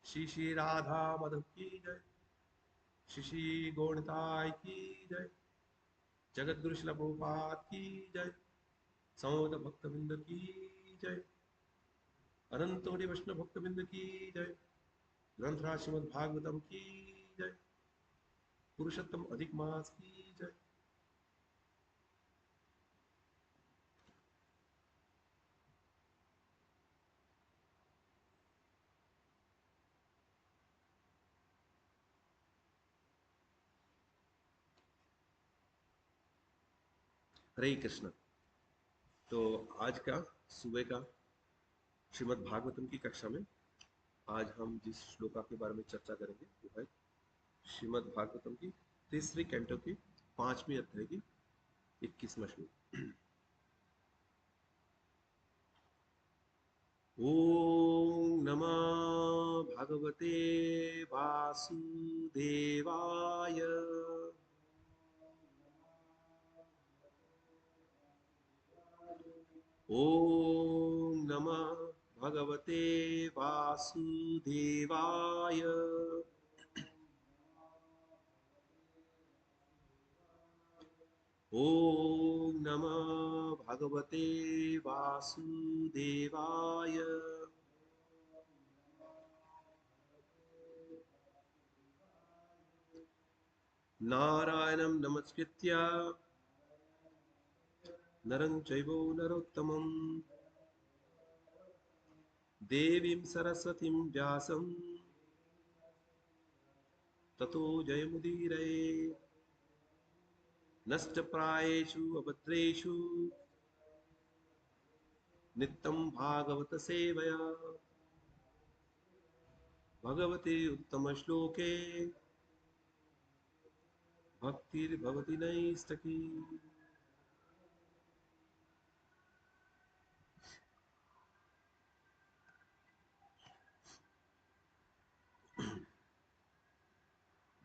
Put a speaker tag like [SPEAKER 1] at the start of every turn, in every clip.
[SPEAKER 1] श्री श्री राधा माधव की जय। शिशि गौणताय की जय। जगत गुरु शिला प्रभुपाद की जय। समस्त भक्तबिंद की जय। अनंत कोटि वैष्णव भक्तबिंद की जय। ग्रंथराज श्रीमद् भागवतम की जय। पुरुषोत्तम अधिक मास की जय। हरे कृष्ण। तो आज का सुबह का श्रीमद् भागवतम की कक्षा में आज हम जिस श्लोका के बारे में चर्चा करेंगे वो है श्रीमद् भागवतम की तीसरी कैंटो की 5वीं अध्याय की 21वां श्लोक। ओम नमः भगवते वासुदेवाय। ओम नमः भगवते वासुदेवाय। ओम नमः भगवते वासुदेवाय। नारायणं नमस्कृत्य नरं चैव नरोत्तमं देवीं सरस्वतीं व्यासं ततो जयमुदीरये। नष्टप्रायेषु अभद्रेषु नित्यं भागवत सेवया भगवते उत्तमश्लोके भक्तिर्भवति नैष्ठकी।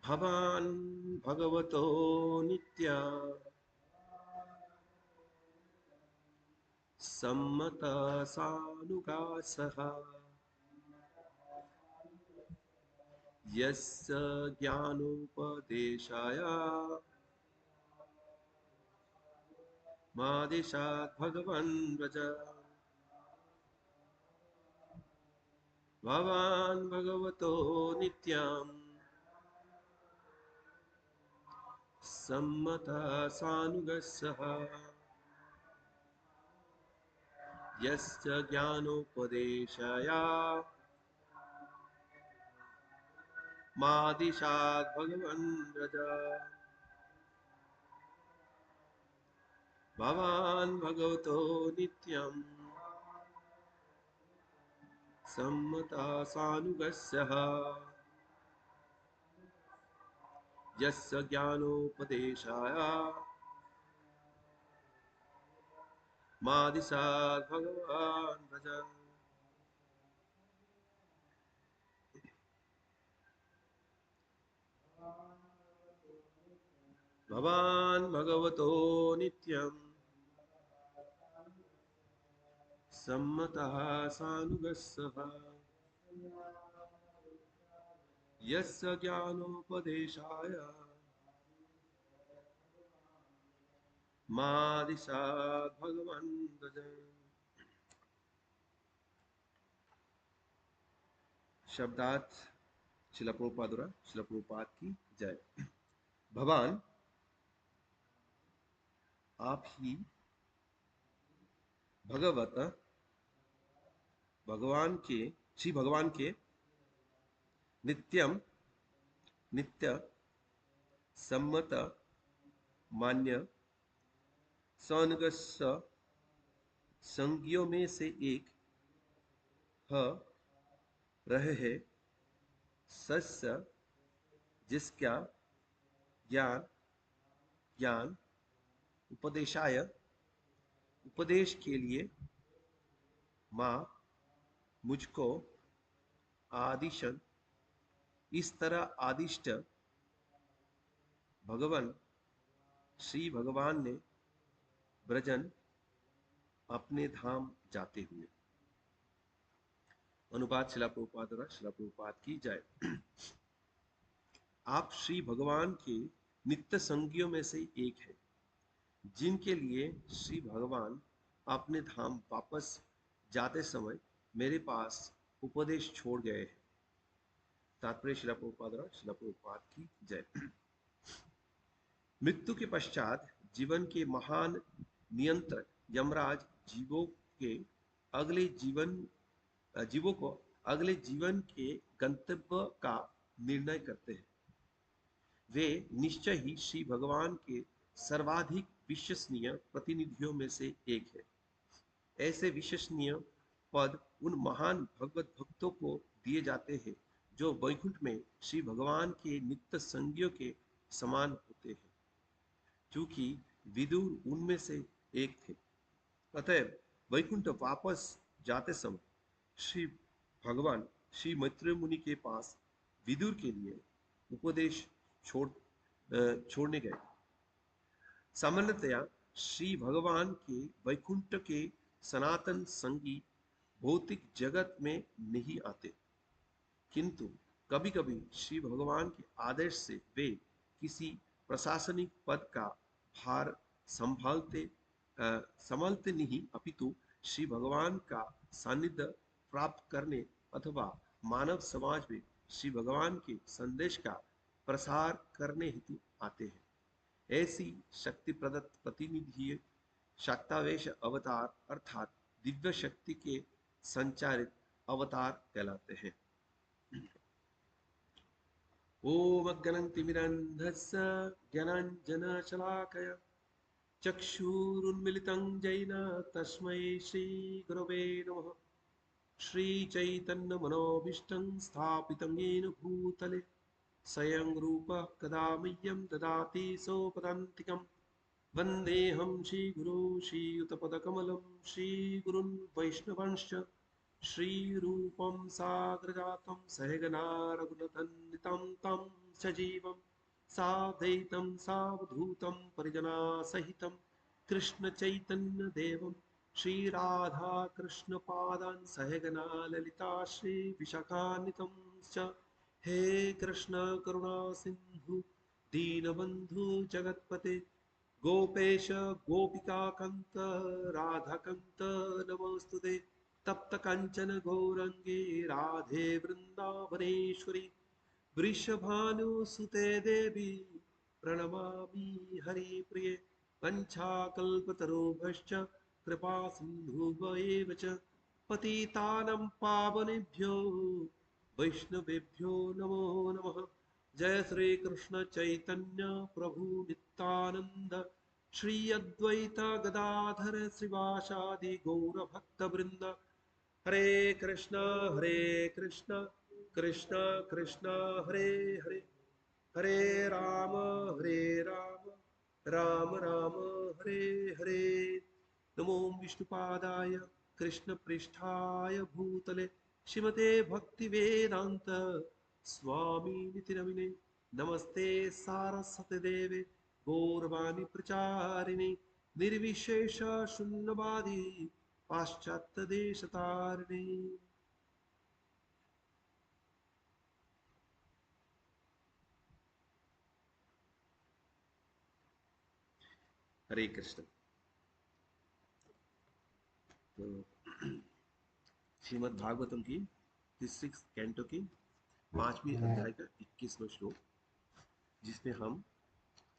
[SPEAKER 1] भवान् भगवतो नित्या सम्मतसानुगासः यस्य ज्ञानोपदेशाय मादिशात् भगवन् व्रज। भवान् भगवतो नित्यं सम्मतसानुगस्सः यस्य ज्ञानोपदेशाय मादिशात् भगवन् व्रज। भवान् भगवतो नित्यं सम्मतसानुगस्सः यस्य ज्ञानोपदेशाय मादिशात् भगवान् भज। भवान् भगवतो नित्यं सम्मतः सानुगस्सः यस्य ज्ञानोपदेशाय मादिशात् भगवान् भज। शब्दार्थ शिला प्रभुपाद द्वारा शिला प्रभुपाद की जय। भगवान आप ही भगवत भगवान के श्री भगवान के नित्यम नित्य सम्मत मान्य सौनगस्य संज्ञों में से एक ह रहे हैं सस्य जिसका ज्ञान ज्ञान उपदेशाय उपदेश के लिए माँ मुझको आदिशन इस तरह आदिष्ट भगवान श्री भगवान ने ब्रजन अपने धाम जाते हुए। अनुवाद शिला प्रभुपाद द्वारा शिला प्रभुपाद की जय। आप श्री भगवान के नित्य संगियों में से एक है, जिनके लिए श्री भगवान अपने धाम वापस जाते समय मेरे पास उपदेश छोड़ गए हैं। तात्पर्य शिला प्रभुपाद की जय। मृत्यु के पश्चात जीवन के महान नियंत्रक यमराज जीवों को अगले जीवन के गंतव्य का निर्णय करते हैं। वे निश्चय ही श्री भगवान के सर्वाधिक विश्वसनीय प्रतिनिधियों में से एक है। ऐसे विश्वसनीय पद उन महान भगवत भक्तों को दिए जाते हैं जो वैकुंठ में श्री भगवान के नित्य संगियों के समान होते हैं। क्योंकि विदुर उनमें से एक थे, अतएव वैकुंठ वापस जाते समय श्री भगवान श्री मैत्रेय मुनि के पास विदुर के लिए उपदेश छोड़ने गए। सामान्यतया श्री भगवान के वैकुंठ के सनातन संगी भौतिक जगत में नहीं आते, किंतु कभी कभी श्री भगवान के आदेश से वे किसी प्रशासनिक पद का भार संभालते नहीं, अपितु श्री भगवान का सानिध्य प्राप्त करने अथवा मानव समाज में श्री भगवान के संदेश का प्रसार करने हेतु आते हैं। ऐसी शक्ति प्रदत्त प्रतिनिधि शक्तावेश अवतार अर्थात दिव्य शक्ति के संचारित अवतार कहलाते हैं। ओम अज्ञानतिमिरन्धस्य ज्ञानाञ्जनशलाकया चक्षुरुन्मिलितं येन तस्मै श्रीगुरवे नमः। श्रीचैतन्यमनोभीष्टं स्थापितं येन भूतले स्वयं रूपः कदा मह्यं ददाति सोपदान्तिकं। वन्देऽहं श्रीगुरो श्रीयुतपदकमलं श्रीगुरुन् वैष्णवंश्च श्रीरूपं साग्रजातं सहगना रघुनाथान्वितं तं सजीवं साद्वैतं सावधूतं परिजनासहितं कृष्णचैतन्यदेवं श्रीराधाकृष्णपादान् सहगना ललिता श्रीविशाखान्वितं च। हे कृष्ण करुणा सिन्धु दीनबन्धु जगत्पते गोपेश गोपिकान्त राधाकान्त नमोस्तुते। तप्त कंचन गौरंगे राधे वृंदावनेश्वरी वृषभानुसुते देवी प्रणमामि हरिप्रिये। वंशाकल्पतरुभ्यश्च कृपा सिन्धुभ्येव च पतितानं पावनेभ्यो वैष्णवेभ्यो नमो नमः। जय श्री कृष्ण चैतन्य प्रभु नित्यानंद श्री अद्वैत गदाधर श्रीवासादि गौर भक्त वृंद। हरे कृष्णा कृष्ण कृष्ण हरे हरे, हरे राम राम राम हरे हरे। नमो विष्णुपादाय कृष्ण पृष्ठाय भूतले श्रीमते भक्ति वेदांत स्वामी निति नमिने। नमस्ते सारस्वती देवे गौरवाणी प्रचारिणे निर्विशेष शून्यवादी पाश्चात्य देश तारिणे। हरे कृष्ण। तो श्रीमद् भागवतम की 6 कैंटो की 5वीं अध्याय का 21वां श्लोक, जिसमें हम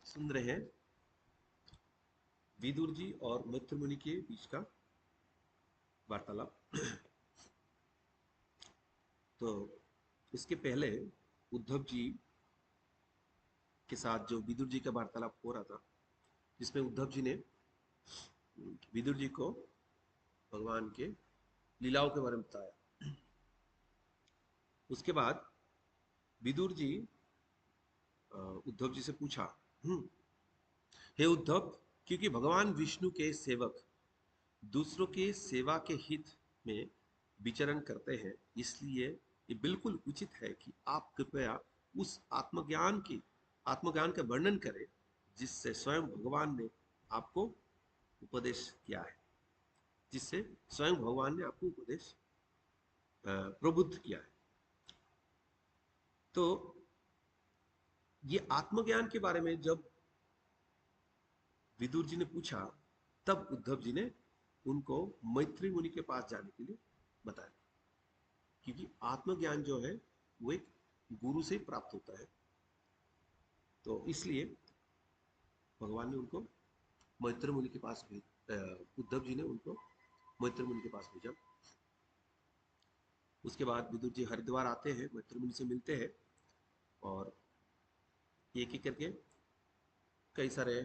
[SPEAKER 1] सुन रहे हैं विदुर जी और मैत्रेय मुनि के बीच का वार्तालाप। तो इसके पहले उद्धव जी के साथ जो विदुर जी का वार्तालाप हो रहा था, जिसमें उद्धव जी ने विदुर जी को भगवान के लीलाओं के बारे में बताया। उसके बाद विदुर जी उद्धव जी से पूछा, हे उद्धव, क्योंकि भगवान विष्णु के सेवक दूसरों के सेवा के हित में विचरण करते हैं, इसलिए ये बिल्कुल उचित है कि आप कृपया उस आत्मज्ञान का वर्णन करें जिससे स्वयं भगवान ने आपको उपदेश किया है, जिससे स्वयं भगवान ने आपको उपदेश प्रबुद्ध किया है। तो ये आत्मज्ञान के बारे में जब विदुर जी ने पूछा, तब उद्धव जी ने उनको मैत्री मुनि के पास जाने के लिए बताया, क्योंकि आत्मज्ञान जो है वो एक गुरु से प्राप्त होता है। तो इसलिए भगवान ने उनको मैत्री मुनि के पास उद्धव जी ने उनको मैत्री मुनि के पास भेजा। उसके बाद विदुर जी हरिद्वार आते हैं, मैत्री मुनि से मिलते हैं और एक एक करके कई सारे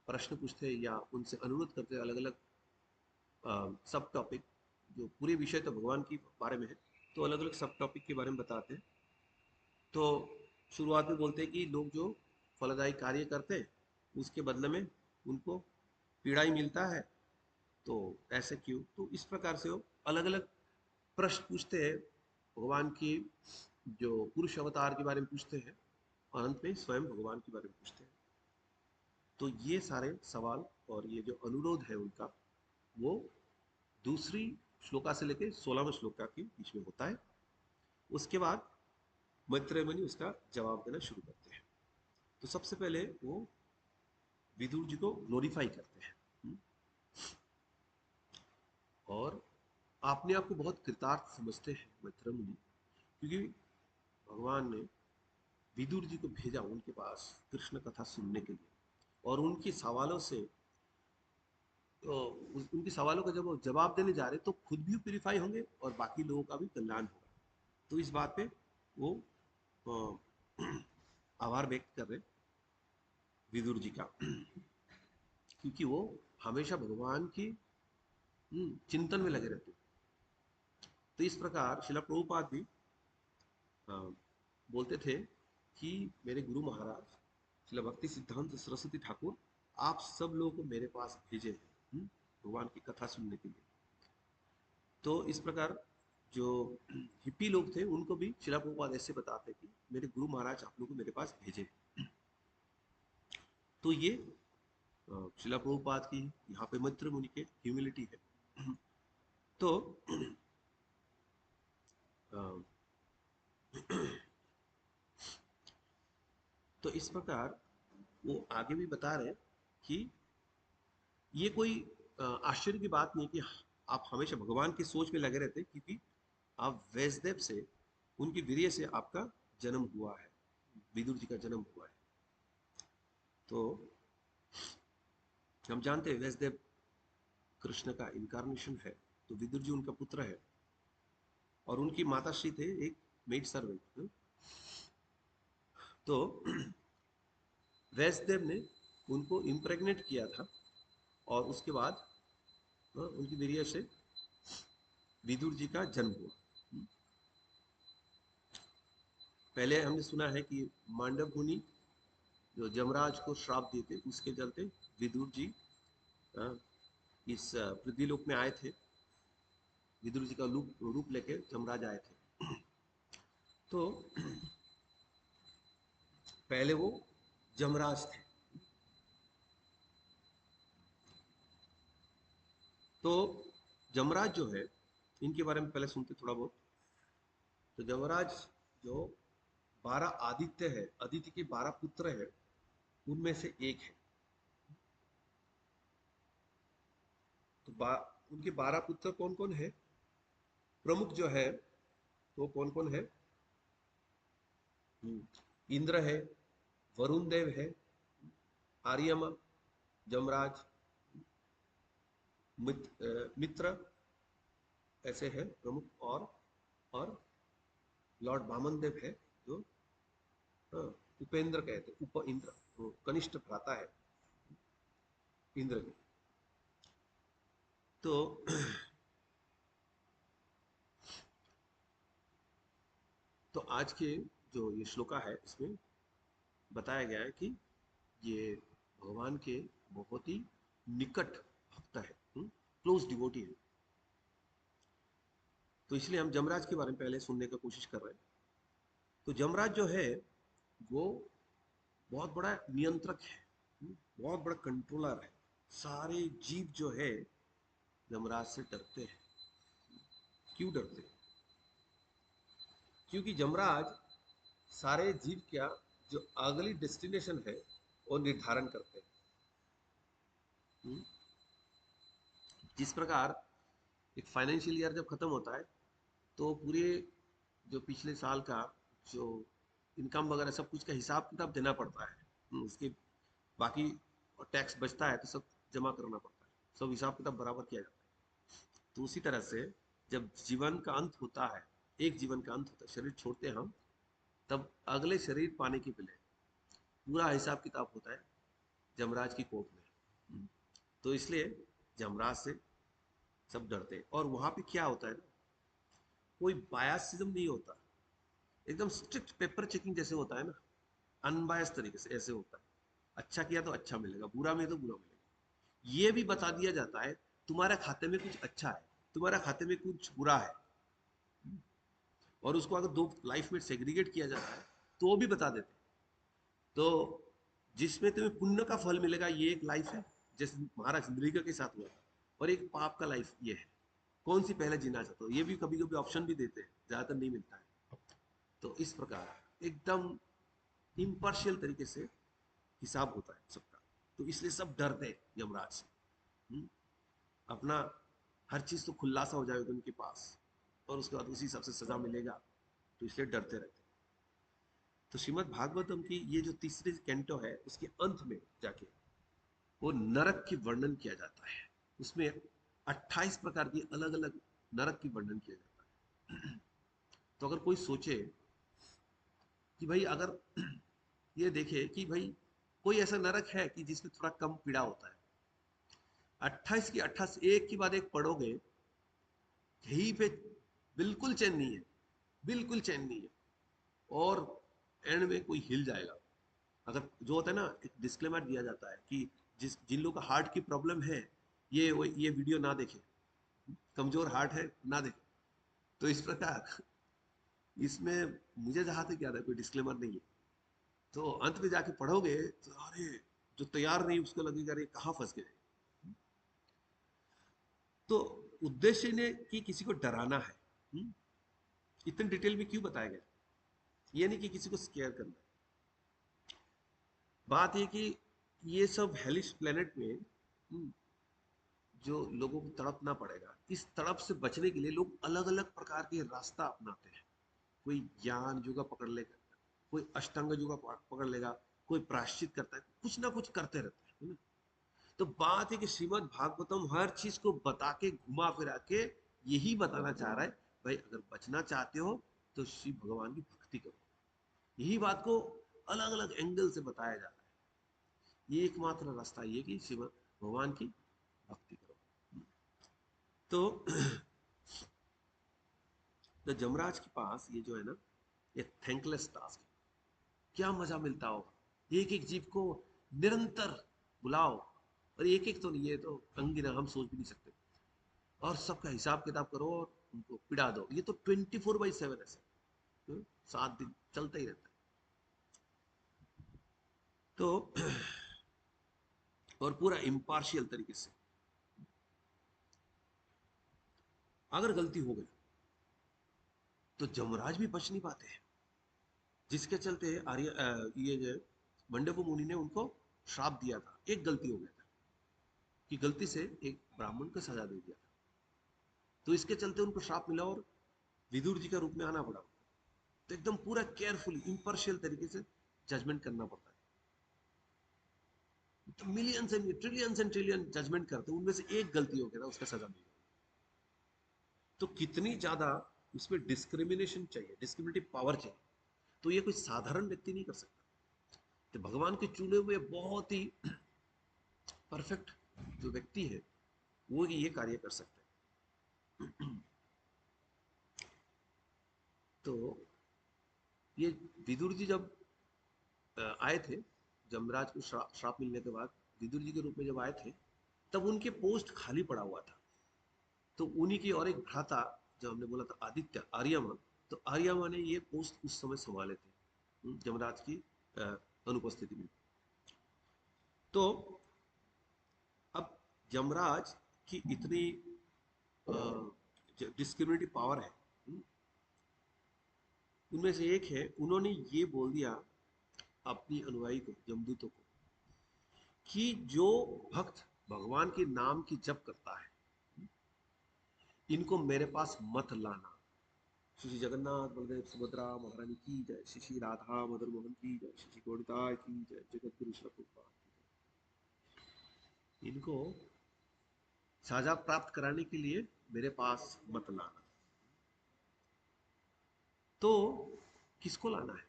[SPEAKER 1] प्रश्न पूछते हैं या उनसे अनुरोध करते हैं, अलग अलग सब टॉपिक, जो पूरे विषय तो भगवान की बारे में है, तो अलग अलग सब टॉपिक के बारे में बताते हैं। तो शुरुआत में बोलते हैं कि लोग जो फलदायी कार्य करते हैं उसके बदले में उनको पीड़ा ही मिलता है, तो ऐसे क्यों? तो इस प्रकार से वो अलग अलग प्रश्न पूछते हैं, भगवान की जो पुरुष अवतार के बारे में पूछते हैं और अंत में स्वयं भगवान के बारे में पूछते हैं। तो ये सारे सवाल और ये जो अनुरोध है उनका, वो दूसरी श्लोका से लेकर 16वें श्लोका के बीच में होता है। उसके बाद मैत्रेय मुनि उसका जवाब देना शुरू करते हैं। तो सबसे पहले वो विदुर जी को ग्लोरीफाई करते हैं और अपने आप को बहुत कृतार्थ समझते हैं मैत्रेय मुनि, क्योंकि भगवान ने विदुर जी को भेजा उनके पास कृष्ण कथा सुनने के लिए, और उनके सवालों से तो उनके सवालों का जब वो जवाब देने जा रहे तो खुद भी प्यूरिफाई होंगे और बाकी लोगों का भी कल्याण होगा। तो इस बात पे वो अ, आभार व्यक्त कर रहे विदुर जी का, क्योंकि वो हमेशा भगवान की चिंतन में लगे रहते। तो इस प्रकार शिला प्रभुपाद भी अ, बोलते थे कि मेरे गुरु महाराज शिला भक्ति सिद्धांत सरस्वती ठाकुर, आप सब लोगों को मेरे पास भेजे हैं भगवान की कथा सुनने के लिए। तो इस प्रकार जो हिप्पी लोग थे उनको भी शिला प्रभुपाद ऐसे बताते कि मेरे गुरु महाराज आप लोग को मेरे पास भेजे। तो ये शिला प्रभुपाद की यहाँ पे मैत्री मुनि के ह्यूमिलिटी है। तो तो इस प्रकार वो आगे भी बता रहे कि ये कोई आश्चर्य की बात नहीं कि आप हमेशा भगवान की सोच में लगे रहते, क्योंकि आप वैष्णदेव से, उनकी वीर्य से आपका जन्म हुआ है, विदुर जी का जन्म हुआ है। तो हम जानते हैं वैष्णदेव कृष्ण का इनकारनेशन है, तो विदुर जी उनका पुत्र है और उनकी माता श्री थे एक मेड सर्वेंट। तो वैष्णदेव ने उनको इम्प्रेग्नेट किया था और उसके बाद उनकी वीर्य से विदुर जी का जन्म हुआ। पहले हमने सुना है कि मांडव मुनि जो जमराज को श्राप देते, उसके चलते विदुर जी इस पृथ्वीलोक में आए थे। विदुर जी का रूप लेके जमराज आए थे। तो पहले वो जमराज थे। तो जमराज जो है, इनके बारे में पहले सुनते थोड़ा बहुत। तो जमराज जो 12 आदित्य है, अदिति के 12 पुत्र है, उनमें से एक है। तो उनके 12 पुत्र कौन कौन है? प्रमुख जो है वो कौन कौन है? इंद्र है, वरुण देव है, आर्यमा, जमराज, मित्र, ऐसे है प्रमुख। और लॉर्ड वामन देव है, जो उपेंद्र कहते, उप इंद्र, वो कनिष्ठ भ्राता है इंद्र के। तो तो आज के जो ये श्लोका है, इसमें बताया गया है कि ये भगवान के बहुत ही निकट भक्त है, क्लोज डिवोटी है। तो इसलिए हम जमराज के बारे में पहले सुनने का कोशिश कर रहे हैं। तो जमराज जो है वो बहुत बड़ा नियंत्रक है, बहुत बड़ा कंट्रोलर है। सारे जीव जो है यमराज से डरते हैं। क्यों डरते हैं? क्योंकि यमराज सारे जीव क्या जो अगली डेस्टिनेशन है वो निर्धारण करते हैं। हम्म? जिस प्रकार एक फाइनेंशियल ईयर जब खत्म होता है तो पूरे जो पिछले साल का जो इनकम वगैरह सब कुछ का हिसाब किताब देना पड़ता है। उसके बाकी टैक्स बचता है तो सब जमा करना पड़ता है, सब हिसाब किताब बराबर किया जाता है। तो उसी तरह से जब जीवन का अंत होता है, एक जीवन का अंत होता है, शरीर छोड़ते हैं हम, तब अगले शरीर पाने के लिए पूरा हिसाब किताब होता है जमराज की कोर्ट में। तो इसलिए जमराज से सब डरते हैं। और वहां पे क्या होता है ना, कोई बायासिज्म नहीं होता, एकदम स्ट्रिक्ट पेपर चेकिंग जैसे होता है ना, अनबायस तरीके से ऐसे होता है। अच्छा किया तो अच्छा मिलेगा, बुरा में तो बुरा मिलेगा। ये भी बता दिया जाता है तुम्हारे खाते में कुछ अच्छा है, तुम्हारे खाते में कुछ बुरा है। और उसको अगर दो लाइफ में सेग्रीगेट किया जाता है तो वो भी बता देते हैं। तो जिसमें तुम्हें पुण्य का फल मिलेगा ये एक लाइफ है, जैसे महाराज इंद्रिका के साथ हुआ था, और एक पाप का लाइफ ये है। कौन सी पहले जीना चाहते हो, ये भी कभी कभी ऑप्शन भी देते हैं, ज्यादातर नहीं मिलता है। तो इस प्रकार एकदम इम्पार्शियल तरीके से हिसाब होता है सबका। तो इसलिए सब डरते हैं यमराज से। हम्म? अपना हर चीज तो खुलासा हो जाएगा उनके पास, और उसके बाद उसी हिसाब से सजा मिलेगा, तो इसलिए डरते रहते हैं। तो श्रीमद् भागवतम की ये जो तीसरी कैंटो है उसके अंत में जाके वो नरक की वर्णन किया जाता है। उसमें 28 प्रकार की अलग अलग नरक की वर्णन किया जाता है। तो अगर कोई सोचे कि भाई अगर ये देखे कि भाई कोई ऐसा नरक है कि जिसमें थोड़ा कम पीड़ा होता है, 28 की 28 एक के बाद एक पढ़ोगे, कहीं पे बिल्कुल चैन नहीं है, बिल्कुल चैन नहीं है। और एंड में कोई हिल जाएगा। अगर जो होता है ना, एक डिस्क्लेमर दिया जाता है कि जिन लोगों का हार्ट की प्रॉब्लम है ये वीडियो ना देखे, कमजोर हार्ट है ना देखे। तो इस प्रकार इसमें मुझे जहां तक याद है कोई डिस्क्लेमर नहीं है। तो अंत में जाके पढ़ोगे तो अरे, जो तैयार नहीं उसको लगेगा अरे कहाँ फंस गए। तो उद्देश्य ने कि किसी को डराना है। इतने डिटेल में क्यों बताया गया, ये नहीं कि किसी को स्केयर करना है। बात ये कि ये सब हेलिश प्लेनेट में जो लोगों को तड़पना पड़ेगा, इस तड़प से बचने के लिए लोग अलग अलग प्रकार के रास्ता अपनाते हैं। कोई ज्ञान युगा पकड़ लेगा, कोई अष्टांग युगा पकड़ लेगा, कोई प्रायश्चित करता है, कुछ ना कुछ करते रहते हैं, है ना? तो बात है कि श्रीमद् भागवतम हर चीज को बता के घुमा फिरा के यही बताना चाह रहा है, भाई अगर बचना चाहते हो तो शिव भगवान की भक्ति करो। यही बात को अलग अलग एंगल से बताया जा रहा है। ये एकमात्र रास्ता ये कि शिव भगवान की भक्ति करो। तो तो जमराज के पास ये जो है ना, ये थैंकलेस टास्क है। क्या मजा मिलता हो, एक एक जीव को निरंतर बुलाओ, और एक एक तो नहीं, ये तो अंगिना हम सोच भी नहीं सकते। और सबका हिसाब किताब करो और उनको पिड़ा दो। ये तो 24/7 ऐसे, 7 दिन चलता ही रहता है। तो और पूरा इम्पार्शियल तरीके से। अगर गलती हो गई तो जमराज भी बच नहीं पाते हैं, जिसके चलते ये जो मंडप मुनि ने उनको श्राप दिया था। एक गलती हो गया था कि गलती से एक ब्राह्मण को सजा दे दिया था, तो इसके चलते उनको श्राप मिला और विदुर जी का रूप में आना पड़ा। तो एकदम पूरा केयरफुली इम्पार्शियल तरीके से जजमेंट करना पड़ता है। तो मिलियंस एंड ट्रिलियन जजमेंट करते हैं, उनमें से एक गलती हो गया था, उसका सजा मिल गया। तो कितनी ज्यादा उसमें डिस्क्रिमिनेशन चाहिए, डिस्क्रिमिनेटिव पावर चाहिए, तो ये कोई साधारण व्यक्ति नहीं कर सकता। तो भगवान के चुने हुए बहुत ही परफेक्ट जो व्यक्ति है वो ये कार्य कर सकते हैं। तो ये विदुर जी जब आए थे, जमराज को श्राप मिलने के बाद विदुर जी के रूप में जब आए थे, तब उनके पोस्ट खाली पड़ा हुआ था। तो उन्हीं की और एक भ्राता, जो हमने बोला था आदित्य आर्यमा, तो आर्यमा ने ये पोस्ट उस समय संभाले थे जमराज की अनुपस्थिति में। तो अब यमराज की इतनी डिस्क्रिमिनेटिव पावर है, उनमें से एक है, उन्होंने ये बोल दिया अपनी अनुयायी को, जमदूतों को, कि जो भक्त भगवान के नाम की जप करता है, इनको मेरे पास मत लाना। श्री श्री जगन्नाथ बलदेव सुभद्रा महारानी की जय, श्री श्री राधा मदन मोहन की जय, श्री श्री गौरताय की जय, जगत गुरु श्री प्रभुपाद की जय। इनको साजा प्राप्त कराने के लिए मेरे पास मत लाना। तो किसको लाना है?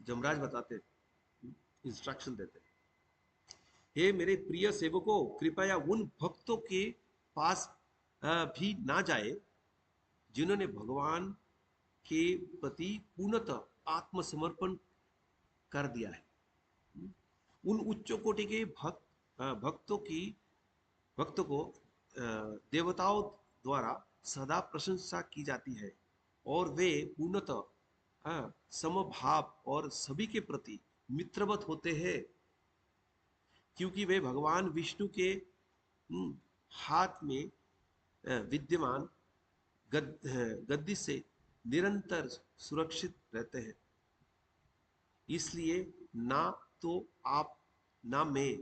[SPEAKER 1] जमराज बताते, इंस्ट्रक्शन देते, हे मेरे प्रिय सेवकों, कृपया उन भक्तों के पास भी ना जाए जिन्होंने भगवान के प्रति पूर्णतः आत्मसमर्पण कर दिया है। उन उच्च कोटि के भक्तों को देवताओं द्वारा सदा प्रशंसा की जाती है और वे पूर्णतः समभाव और सभी के प्रति मित्रवत होते हैं, क्योंकि वे भगवान विष्णु के हाथ में विद्यमान गद्दी से निरंतर सुरक्षित रहते हैं। इसलिए ना तो आप, ना मैं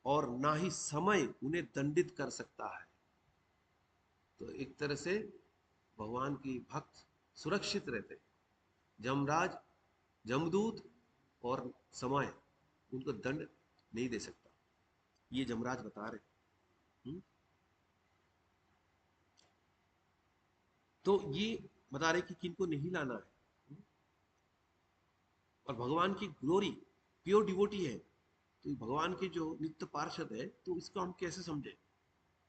[SPEAKER 1] और ना ही समय उन्हें दंडित कर सकता है। तो एक तरह से भगवान की भक्त सुरक्षित रहते हैं। जमराज, जमदूत और समय उनको दंड नहीं दे सकता, ये जमराज बता रहे। तो ये बता रहे कि किनको नहीं लाना है। और भगवान की ग्लोरी प्योर डिवोटी है, तो भगवान के जो नित्य पार्षद है, तो इसको हम कैसे समझे?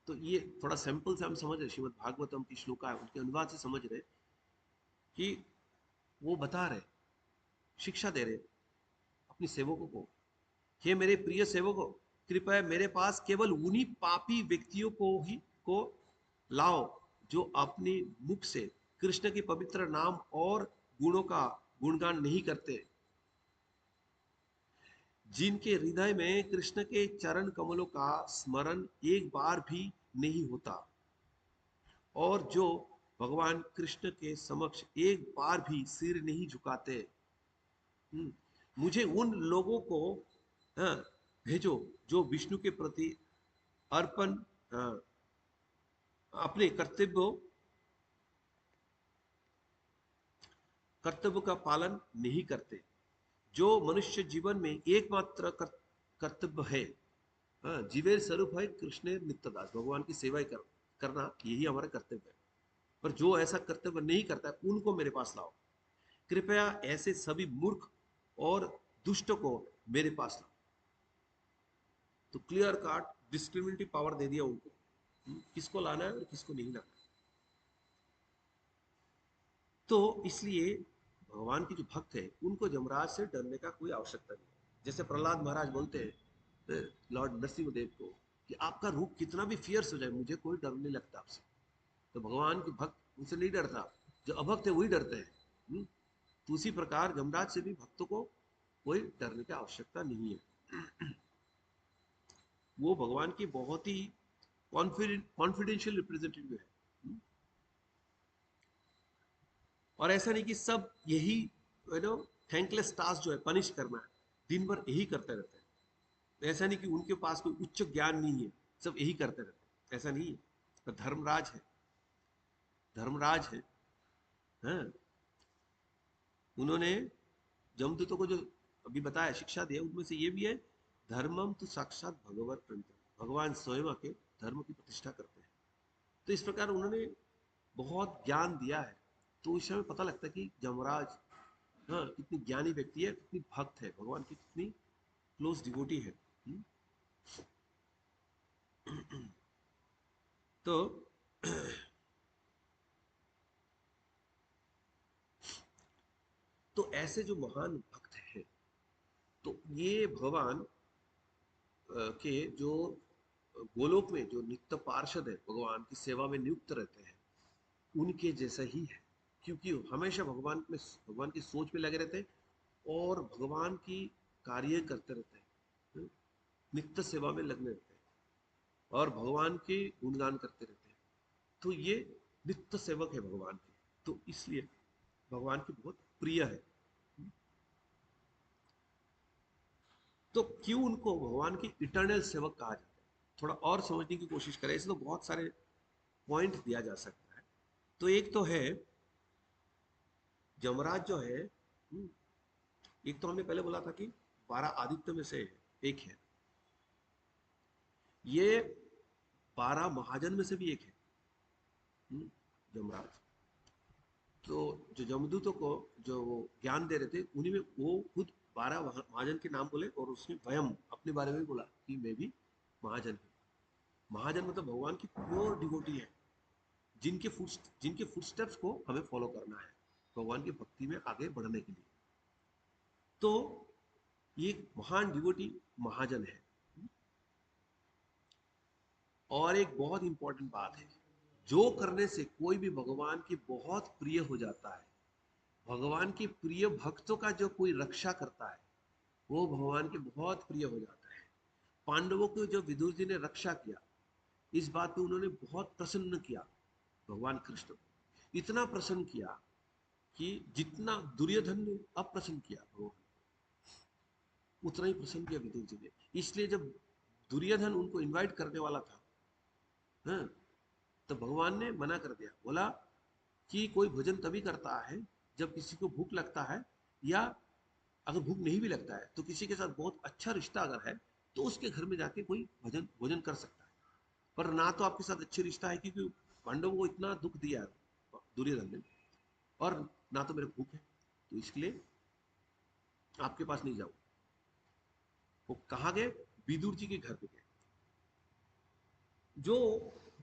[SPEAKER 1] तो ये थोड़ा सैंपल से हम समझ रहे, श्रीमद् भागवतम की श्लोका है उनके अनुवाद से समझ रहे कि वो बता रहे, शिक्षा दे रहे अपनी सेवकों को, हे मेरे प्रिय सेवकों, कृपया मेरे पास केवल उन्हीं पापी व्यक्तियों को लाओ जो अपने मुख से कृष्ण के पवित्र नाम और गुणों का गुणगान नहीं करते, जिनके हृदय में कृष्ण के चरण कमलों का स्मरण एक बार भी नहीं होता, और जो भगवान कृष्ण के समक्ष एक बार भी सिर नहीं झुकाते। मुझे उन लोगों को हाँ, भेजो जो विष्णु के प्रति अर्पण अपने कर्तव्य का पालन नहीं करते, जो मनुष्य जीवन में एकमात्र कर्तव्य है, जीवेर स्वरूप है कृष्ण नित्यदास, भगवान की सेवा करना यही हमारा कर्तव्य है। पर जो ऐसा कर्तव्य नहीं करता है, उनको मेरे पास लाओ। कृपया ऐसे सभी मूर्ख और दुष्ट को मेरे पास लाओ। तो क्लियर कट डिस्क्रिमिनेटिव पावर दे दिया उनको, किसको लाना है और किसको नहीं लाना। तो इसलिए भगवान की जो भक्त है, उनको जमराज से डरने का कोई आवश्यकता नहीं। जैसे प्रहलाद महाराज बोलते हैं लॉर्ड नरसिंहदेव को कि आपका रूप कितना भी फियर्स हो जाए, मुझे कोई डर नहीं लगता आपसे। तो भगवान के भक्त उनसे नहीं डरता, जो अभक्त है वही डरते हैं। तो उसी प्रकार जमराज से भी भक्तों को कोई डरने की आवश्यकता नहीं है। वो भगवान की बहुत ही कॉन्फिडेंशियल रिप्रेजेंटेटिव है। और ऐसा नहीं कि सब यही थैंकलेस टास्क जो है पनिश करना है, दिन भर यही करते रहते हैं। ऐसा नहीं कि उनके पास कोई उच्च ज्ञान नहीं है, सब यही करते रहते हैं, ऐसा नहीं है। तो धर्मराज है, धर्मराज है, हाँ। उन्होंने जमदूतों को जो अभी बताया, शिक्षा दिया, उनमें से ये भी है, धर्मम तो साक्षात भगवत प्रणीत, भगवान स्वयं आके धर्म की प्रतिष्ठा करते हैं। तो इस प्रकार उन्होंने बहुत ज्ञान दिया है। तो इस समय पता लगता है कि जमराज हाँ कितनी ज्ञानी व्यक्ति है, कितनी भक्त है, भगवान की कितनी क्लोज डिवोटी है। तो तो ऐसे जो महान भक्त हैं, तो ये भगवान के जो गोलोक में जो नित्य पार्षद है, भगवान की सेवा में नियुक्त रहते हैं, उनके जैसा ही है। क्योंकि हमेशा भगवान की सोच में लगे रहते हैं और भगवान की कार्य करते रहते हैं, नित्य सेवा में लगे रहते हैं और भगवान के गुणगान करते रहते हैं। तो ये नित्य सेवक है भगवान के, तो इसलिए भगवान की बहुत प्रिय है। तो क्यों उनको भगवान के इटर्नल सेवक कहा जाता है? थोड़ा और समझने की कोशिश करें, इसमें तो बहुत सारे पॉइंट दिया जा सकता है। तो एक तो है जमराज जो है, एक तो हमने पहले बोला था कि 12 आदित्य में से एक है, ये 12 महाजन में से भी एक है, जमराज। तो जो जमदूतों को जो वो ज्ञान दे रहे थे, उन्हीं में वो खुद 12 महाजन के नाम बोले, और उसने स्वयं अपने बारे में भी बोला कि मैं भी महाजन हूँ। महाजन मतलब भगवान की प्योर डिवोटी है, जिनके फुटस्टेप्स को हमें फॉलो करना है भगवान की भक्ति में आगे बढ़ने के लिए। तो ये महान डिवोटी महाजन है। और एक बहुत इंपॉर्टेंट बात है, जो करने से कोई भी भगवान की बहुत प्रिय हो जाता है, भगवान के प्रिय भक्तों का जो कोई रक्षा करता है, वो भगवान के बहुत प्रिय हो जाता है। पांडवों को जो विदुर जी ने रक्षा किया, इस बात पे उन्होंने बहुत प्रसन्न किया भगवान कृष्ण को। इतना प्रसन्न किया कि जितना दुर्योधन ने अप्रसन्न किया भगवान, उतना ही प्रसन्न किया विदुर जी ने। इसलिए जब दुर्योधन उनको इनवाइट करने वाला था, हाँ, तो भगवान ने मना कर दिया, बोला कि कोई भोजन तभी करता है जब किसी को भूख लगता है, या अगर भूख नहीं भी लगता है तो किसी के साथ बहुत अच्छा रिश्ता अगर है तो उसके घर में जाके कोई भोजन भोजन कर सकता है। पर ना तो आपके साथ अच्छी रिश्ता है, क्योंकि पांडवों को इतना दुख दिया दुर्योधन ने, और ना तो मेरे भूख है, तो इसलिए आपके पास नहीं जाऊँ। वो कहाँ गए? विदुर जी के घर पे गए। जो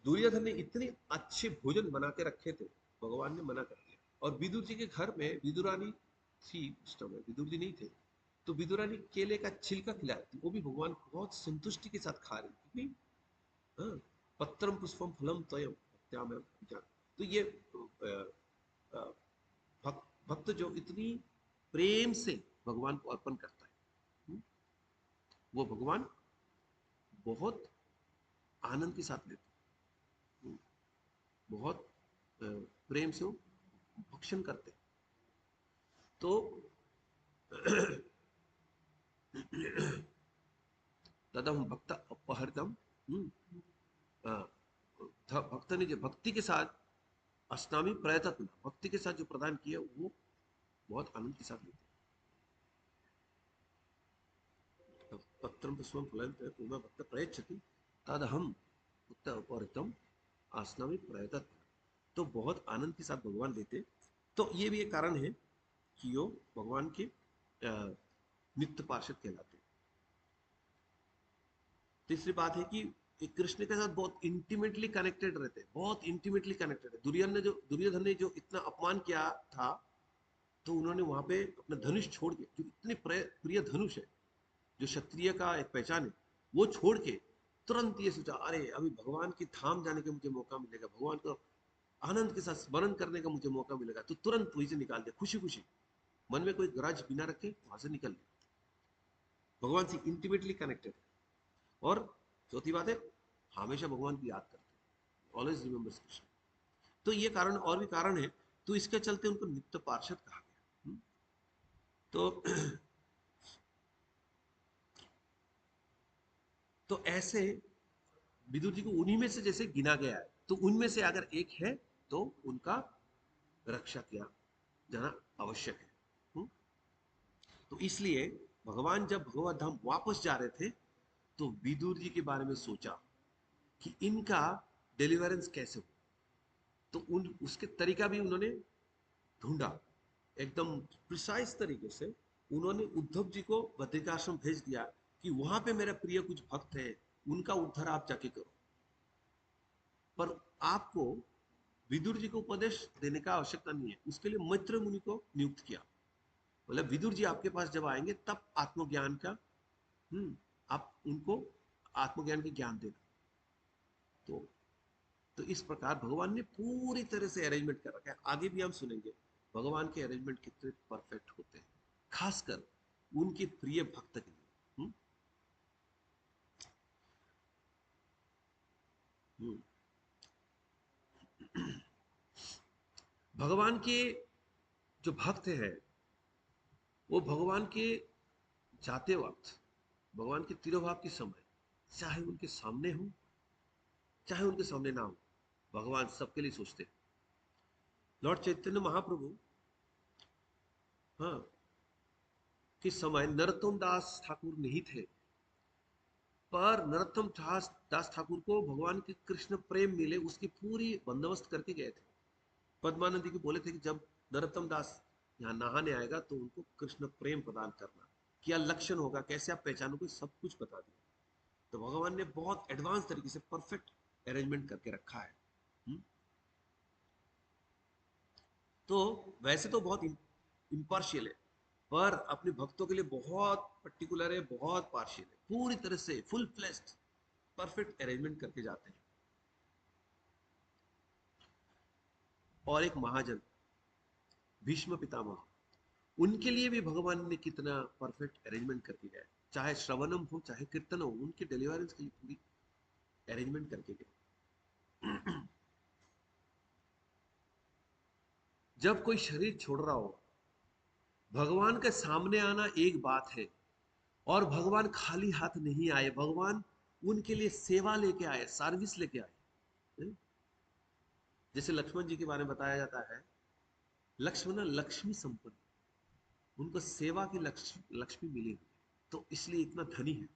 [SPEAKER 1] दुर्योधन ने इतने अच्छे भोजन बना के रखे थे, भगवान ने मना कर दिया। और विदुर जी के घर में विदुरानी थी, उस समय विदुर जी नहीं थे, तो विदुरानी केले का छिलका खिला रही थी, वो भी भगवान को बहुत संतुष्टि के साथ खा रही थी, क्योंकि हाँ, पत्रम पुष्पम फलम तयम भक्त्याम जान। तो ये भक्त जो इतनी प्रेम से भगवान को अर्पण करता है, वो भगवान बहुत आनंद के साथ लेते हैं, बहुत प्रेम से वो भक्षण करते हैं। तो तदम भक्त अपहृतम, भक्त ने जो भक्ति के साथ अस्नामी प्रयत्न, भक्ति के साथ जो प्रदान किया वो बहुत आनंद के साथ लेते हैं। पत्रम पुष्पम फलम पूर्व भक्त प्रयच्छति तद हम भक्त अपहृतम आसनामी प्रयत्न, तो बहुत आनंद के साथ भगवान लेते। तो ये भी एक कारण है कि वो भगवान के नित्य पार्षद कहलाते। तीसरी बात है कि कृष्ण के साथ बहुत इंटीमेटली कनेक्टेड रहते हैं, बहुत इंटीमेटली कनेक्टेड है। दुर्योधन ने जो इतना अपमान किया था, तो उन्होंने वहां पे अपना धनुष छोड़ के, जो इतने प्रिय धनुष है, जो क्षत्रिय का एक पहचान है, वो छोड़ के तुरंत ये सोचा, अरे अभी भगवान की धाम जाने का मुझे मौका मिलेगा, भगवान को आनंद के साथ स्मरण करने का मुझे मौका मिलेगा, तो तुरंत वहीं से निकाल दिया, खुशी खुशी, मन में कोई ग्रज बिना रखे वहां से निकल गया। भगवान से इंटीमेटली कनेक्टेड है। और चौथी बात है, हमेशा भगवान की याद करते हैं, ऑलवेज रिमेंबर्स कृष्ण। तो ये कारण और भी कारण है, तो इसके चलते उनको नित्य पार्षद कहा गया। तो तो ऐसे विदुर जी को उन्हीं में से जैसे गिना गया है, तो उनमें से अगर एक है तो उनका रक्षा किया जाना आवश्यक है। तो इसलिए भगवान जब भगवत धाम वापस जा रहे थे, तो विदुर जी के बारे में सोचा कि इनका डिलीवरेंस कैसे हो। तो उन उसके तरीका भी उन्होंने ढूंढा, एकदम प्रिसाइज तरीके से उन्होंने उद्धव जी को बद्रिकाश्रम भेज दिया कि वहां पे मेरे प्रिय कुछ भक्त है, उनका उद्धार आप जाके करो। पर आपको विदुर जी को उपदेश देने का आवश्यकता नहीं है, उसके लिए मैत्र मुनि को नियुक्त किया। मतलब विदुर जी आपके पास जब आएंगे तब आत्मज्ञान का, आप उनको आत्मज्ञान के ज्ञान देना। तो तो इस प्रकार भगवान ने पूरी तरह से अरेंजमेंट कर रखा है। आगे भी हम सुनेंगे भगवान के अरेंजमेंट कितने परफेक्ट होते हैं, खासकर उनके प्रिय भक्त के लिए। हम्म। भगवान के जो भक्त हैं, वो भगवान के जाते वक्त भगवान के तिरोभाव के समय, चाहे उनके सामने हो चाहे उनके सामने ना हो, भगवान सबके लिए सोचते हैं। लॉर्ड चैतन्य महाप्रभु, हाँ, के समय नरोत्तम दास ठाकुर नहीं थे, पर नरोत्तम दास ठाकुर को भगवान के कृष्ण प्रेम मिले, उसकी पूरी बंदोबस्त करके गए थे। पद्मानंद जी को बोले थे कि जब नरोत्तम दास यहाँ नहाने आएगा तो उनको कृष्ण प्रेम प्रदान करना, क्या लक्षण होगा, कैसे आप पहचानोगे, सब कुछ बता दिया। तो भगवान ने बहुत एडवांस तरीके से परफेक्ट अरेंजमेंट करके रखा है। तो वैसे तो बहुत इम्पार्शियल है, पर अपने भक्तों के लिए बहुत पर्टिकुलर है, बहुत पार्शियल है, पूरी तरह से फुल फ्लेश्ड परफेक्ट अरेंजमेंट करके जाते हैं। और एक महाजन भीष्म पितामह, उनके लिए भी भगवान ने कितना परफेक्ट अरेंजमेंट करके गए, चाहे श्रवणम हो चाहे कीर्तन हो, उनके डिलीवरेंस के लिए पूरी अरेंजमेंट करके गए। जब कोई शरीर छोड़ रहा हो, भगवान के सामने आना एक बात है, और भगवान खाली हाथ नहीं आए, भगवान उनके लिए सेवा लेके आए, सर्विस लेके आए। जैसे लक्ष्मण जी के बारे में बताया जाता है, लक्ष्मण लक्ष्मी संपन्न, उनको सेवा की लक्ष्मी मिली हुई, तो इसलिए इतना धनी है।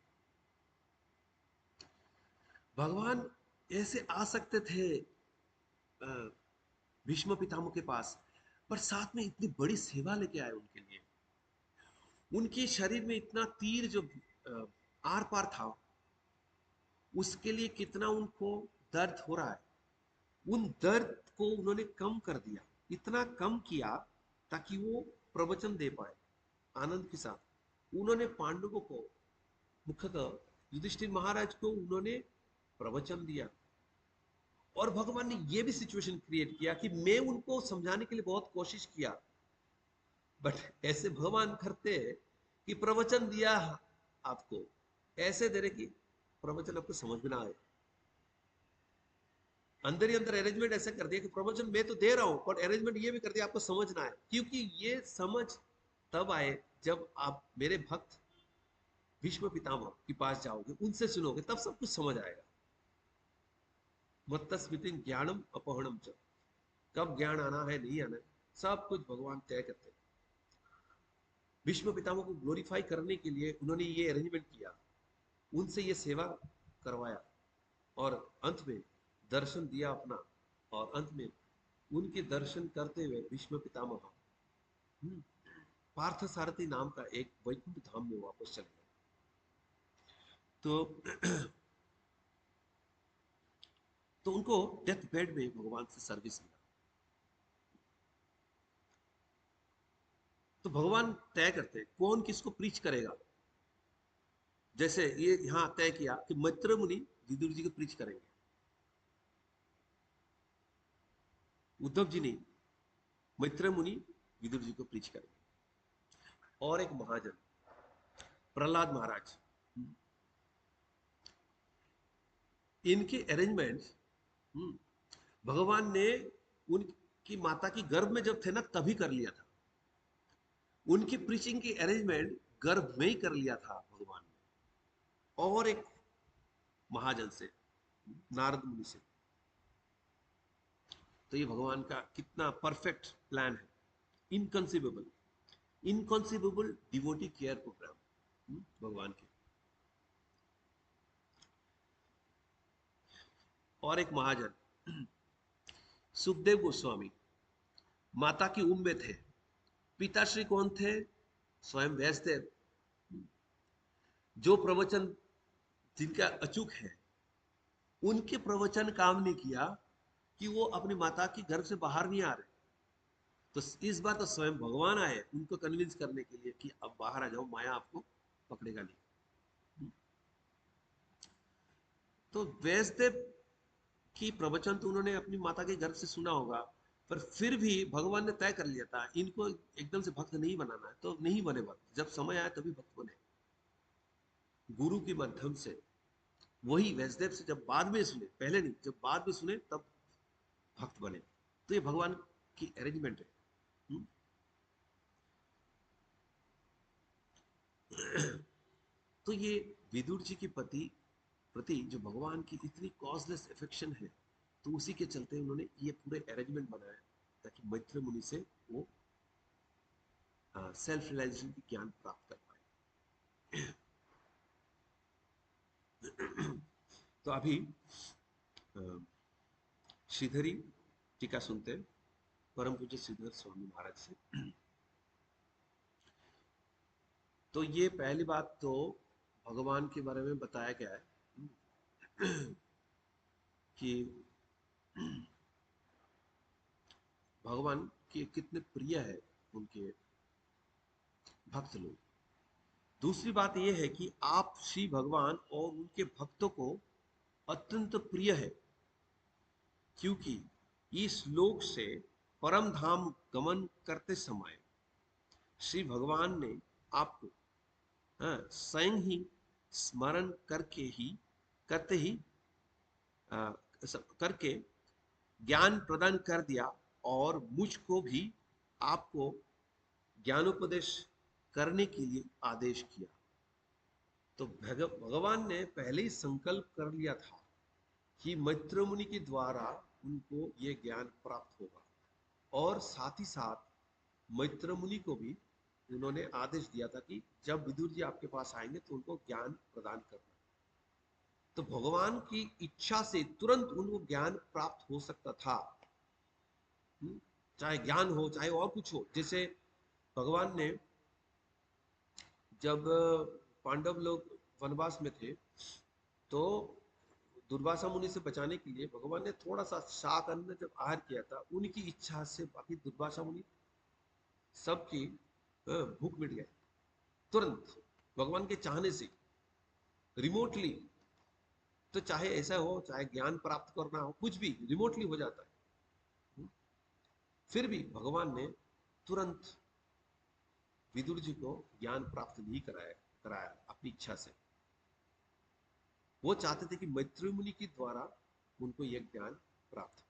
[SPEAKER 1] भगवान ऐसे आ सकते थे भीष्म पितामह के पास, पर साथ में इतनी बड़ी सेवा लेके आए उनके लिए। उनके शरीर में इतना तीर जो आर पार था, उसके लिए कितना उनको दर्द हो रहा है, उन दर्द को उन्होंने कम कर दिया, इतना कम किया ताकि वो प्रवचन दे पाए आनंद के साथ। उन्होंने पांडवों को, मुख्यतः युधिष्ठिर महाराज को उन्होंने प्रवचन दिया, और भगवान ने ये भी सिचुएशन क्रिएट किया कि मैं उनको समझाने के लिए बहुत कोशिश किया, बट ऐसे भगवान करते हैं कि प्रवचन दिया आपको, ऐसे दे रहे कि प्रवचन आपको समझ में ना आए। अंदर ही अंदर अरेंजमेंट ऐसा कर दिया कि प्रवचन मैं तो दे रहा हूं, पर अरेंजमेंट ये भी कर दिया आपको समझ ना आए, क्योंकि ये समझ तब आए जब आप मेरे भक्त भीष्म पितामह के पास जाओगे, उनसे सुनोगे, तब सब कुछ समझ आएगा। मत्तस्मृति ज्ञानम अपहरणम च, कब ज्ञान आना है नहीं आना है, सब कुछ भगवान तय करते हैं। भीष्म पितामह को ग्लोरीफाई करने के लिए उन्होंने ये अरेंजमेंट किया, उनसे ये सेवा करवाया, और अंत में दर्शन दिया अपना, और अंत में उनके दर्शन करते हुए भीष्म पितामह पार्थ सारथी नाम का एक वैकुंठ धाम में वापस चले गए। तो तो उनको डेथ बेड में भगवान से सर्विस मिला। तो भगवान तय करते कौन किसको प्रीच करेगा। जैसे ये यहां तय किया कि मैत्र मुनि विदुर जी को प्रीच करेंगे, उद्धव जी ने मैत्र मुनि विदुर जी को प्रीच करेंगे। और एक महाजन प्रहलाद महाराज, इनके अरेंजमेंट भगवान ने उनकी माता की गर्भ में जब थे ना तभी कर लिया था। उनकी प्रीचिंग की अरेंजमेंट गर्भ में ही कर लिया था भगवान ने। और एक महाजन से, नारद मुनि से। तो ये भगवान का कितना परफेक्ट प्लान है, inconceivable, inconceivable devotee care programme भगवान के। और एक महाजन सुखदेव गोस्वामी, माता की उम्र में थे, पिताश्री कौन थे, स्वयं व्यासदेव, जो प्रवचन जिनका अचूक है, उनके प्रवचन काम नहीं किया कि वो अपनी माता की गर्भ से बाहर नहीं आ रहे। तो इस बार तो स्वयं भगवान आए उनको कन्विंस करने के लिए कि अब बाहर आ जाओ, माया आपको पकड़ेगा नहीं। तो वैष्णव की प्रवचन तो उन्होंने अपनी माता के गर्भ से सुना होगा, पर फिर भी भगवान ने तय कर लिया था इनको एकदम से भक्त नहीं बनाना है, तो नहीं बने भक्त, जब समय आया तभी भक्त बने गुरु के माध्यम से। वही वैष्णव से जब बाद में सुने, पहले नहीं, जब बाद में सुने तब भक्त बने। तो ये भगवान की अरेंजमेंट है। तो ये विदुर जी के प्रति जो भगवान की इतनी कॉजलेस अफेक्शन है, तो उसी के चलते उन्होंने ये पूरे अरेंजमेंट बनाया ताकि मैत्र मुनि से वो सेल्फ रियलाइजेशन की ज्ञान प्राप्त कर पाए। तो अभी श्रीधरी टीका सुनते हैं परम पूज्य श्रीधर स्वामी महाराज से। तो ये पहली बात तो भगवान के बारे में बताया गया है कि भगवान के कितने प्रिय है उनके भक्त लोग। दूसरी बात यह है कि आप श्री भगवान और उनके भक्तों को अत्यंत प्रिय है, क्योंकि इस लोक से परम धाम गमन करते समय श्री भगवान ने आपको स्वयं ही स्मरण करते ही करके ज्ञान प्रदान कर दिया और मुझको भी आपको ज्ञानोपदेश करने के लिए आदेश किया। तो भगवान ने पहले ही संकल्प कर लिया था कि मैत्र मुनि के द्वारा उनको ये ज्ञान प्राप्त होगा, और साथ ही साथ मैत्र मुनि को भी उन्होंने आदेश दिया था कि जब विदुर जी आपके पास आएंगे तो उनको ज्ञान प्रदान करना। तो भगवान की इच्छा से तुरंत उनको ज्ञान प्राप्त हो सकता था, चाहे ज्ञान हो चाहे और कुछ हो। जैसे भगवान ने जब पांडव लोग वनवास में थे, तो दुर्वासा मुनि से बचाने के लिए भगवान ने थोड़ा सा शाक अन्न जब आहार किया था, उनकी इच्छा से बाकी दुर्वासा मुनि सबकी भूख मिट गई तुरंत, भगवान के चाहने से, रिमोटली। तो चाहे ऐसा हो, चाहे ज्ञान प्राप्त करना हो, कुछ भी रिमोटली हो जाता है। फिर भी भगवान ने तुरंत विदुर जी को ज्ञान प्राप्त नहीं कराया अपनी इच्छा से। वो चाहते थे कि मैत्री मुनि के द्वारा उनको यह ज्ञान प्राप्त हो।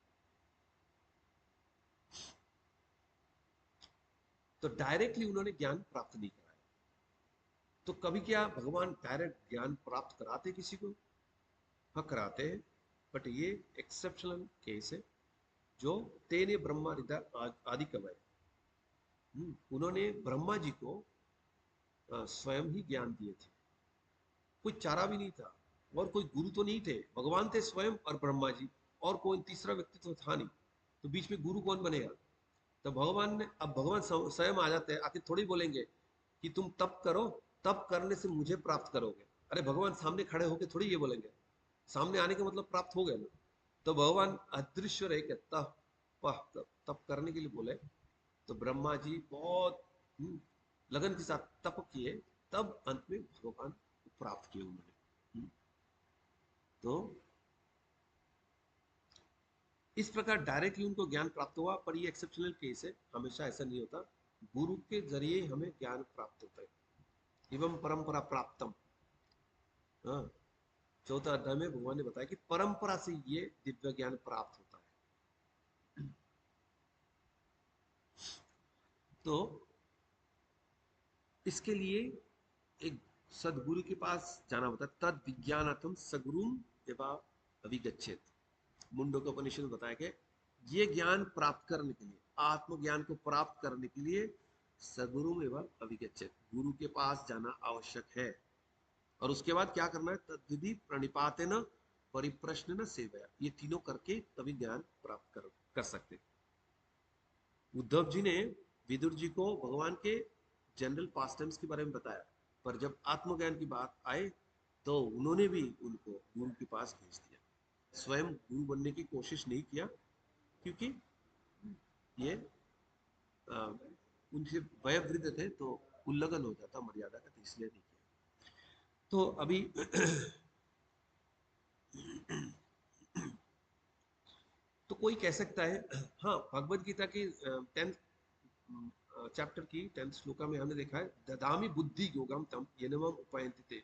[SPEAKER 1] तो डायरेक्टली उन्होंने ज्ञान प्राप्त नहीं कराया। तो कभी क्या भगवान डायरेक्ट ज्ञान प्राप्त कराते किसी को? हाँ, कराते हैं, बट ये एक्सेप्शनल केस है। जो तेने ब्रह्मा हृदय आदि कवय, उन्होंने ब्रह्मा जी को स्वयं ही ज्ञान दिए थे। कोई चारा भी नहीं था और कोई गुरु तो नहीं थे, भगवान थे स्वयं और ब्रह्मा जी, और कोई तीसरा व्यक्ति तो था नहीं। तो बीच में गुरु कौन बनेगा? तो भगवान ने, अब भगवान स्वयं आ जाते हैं, आके थोड़ी बोलेंगे कि तुम तप करो, तप करने से मुझे प्राप्त करोगे। अरे भगवान सामने खड़े होके थोड़ी ये बोलेंगे, सामने आने का मतलब प्राप्त हो गया ना। तो भगवान अदृश्य रह के तप करने के लिए बोले। तो ब्रह्मा जी बहुत लगन के साथ तप किए, तब अंत में भगवान को प्राप्त किए उन्होंने। तो इस प्रकार डायरेक्टली उनको ज्ञान प्राप्त हुआ, पर ये एक्सेप्शनल केस है, हमेशा ऐसा नहीं होता। गुरु के जरिए हमें ज्ञान प्राप्त होता है। एवं परंपरा प्राप्तम, हाँ, चौथा अध्याय में भगवान ने बताया कि परंपरा से ये दिव्य ज्ञान प्राप्त होता है। तो इसके लिए एक सदगुरु के पास जाना होता है। तद विज्ञानार्थम सगुरुम एवं अभिगच्छेत। मुंडो के उपनिषद में बताया कि ये ज्ञान प्राप्त करने के लिए, आत्मज्ञान को प्राप्त करने के लिए सगुरुम एवं अभिगच्छेत, गुरु के पास जाना आवश्यक है। और उसके बाद क्या करना है? तद्विधि प्रणिपातेन परिप्रश्नेन सेवया, ये तीनों करके तभी ज्ञान प्राप्त कर सकते। उद्धव जी ने विदुर जी को भगवान के जनरल पास टाइम्स के बारे में बताया, पर जब आत्मज्ञान की बात आए तो उन्होंने भी उनको गुरु के पास भेज दिया। स्वयं गुरु बनने की कोशिश नहीं किया, क्योंकि ये उनसे वयोवृद्ध थे, तो उल्लंघन हो जाता मर्यादा का, तो इसलिए नहीं किया। तो अभी तो कोई कह सकता है, हाँ, भगवत गीता की 10th चैप्टर की 10th श्लोका में हमने देखा है, ददामि बुद्धि योगम तम येनम उपयन्ति ते।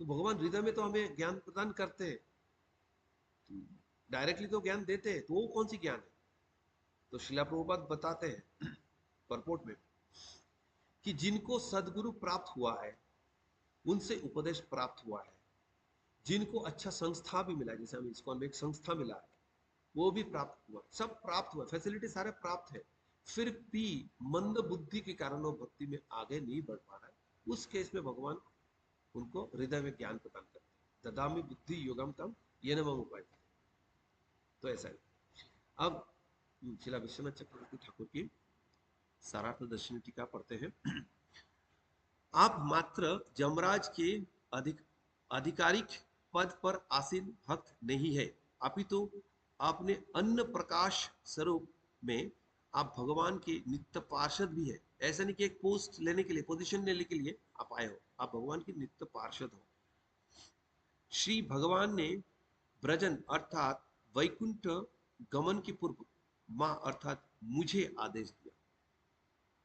[SPEAKER 1] तो भगवान हृदय में तो हमें ज्ञान प्रदान करते हैं, डायरेक्टली तो ज्ञान देते हैं, तो वो कौन सी ज्ञान है? तो शिला प्रभुपाद बताते हैं परपोर्ट में कि जिनको सदगुरु प्राप्त हुआ है, उनसे उपदेश प्राप्त हुआ है, जिनको अच्छा संस्था भी मिला है, जैसे हम इस्कॉन में एक संस्था मिला है, वो भी प्राप्त हुआ, सब प्राप्त हुआ, फैसिलिटी सारे प्राप्त है, फिर भी मंद बुद्धि के कारण वो भक्ति में आगे नहीं बढ़ पा रहा है। उस केस में भगवान उनको हृदय में ज्ञान प्रदान करते हैं, ददामी बुद्धि योगम तम ये नम उपाय। तो ऐसा है। अब शिला विश्वनाथ चक्रवर्ती ठाकुर की सारार्थ दर्शनी टीका पढ़ते हैं। आप मात्र जमराज के आधिकारिक पद पर आसीन भक्त नहीं है, अपितु आपने अन्न प्रकाश स्वरूप में आप भगवान के नित्य पार्षद भी है। ऐसा नहीं कि एक पोस्ट लेने के लिए, पोजीशन लेने के लिए आप आए हो, आप भगवान के नित्य पार्षद हो। श्री भगवान ने ब्रजन अर्थात वैकुंठ गमन के पूर्व मां अर्थात मुझे आदेश दिया,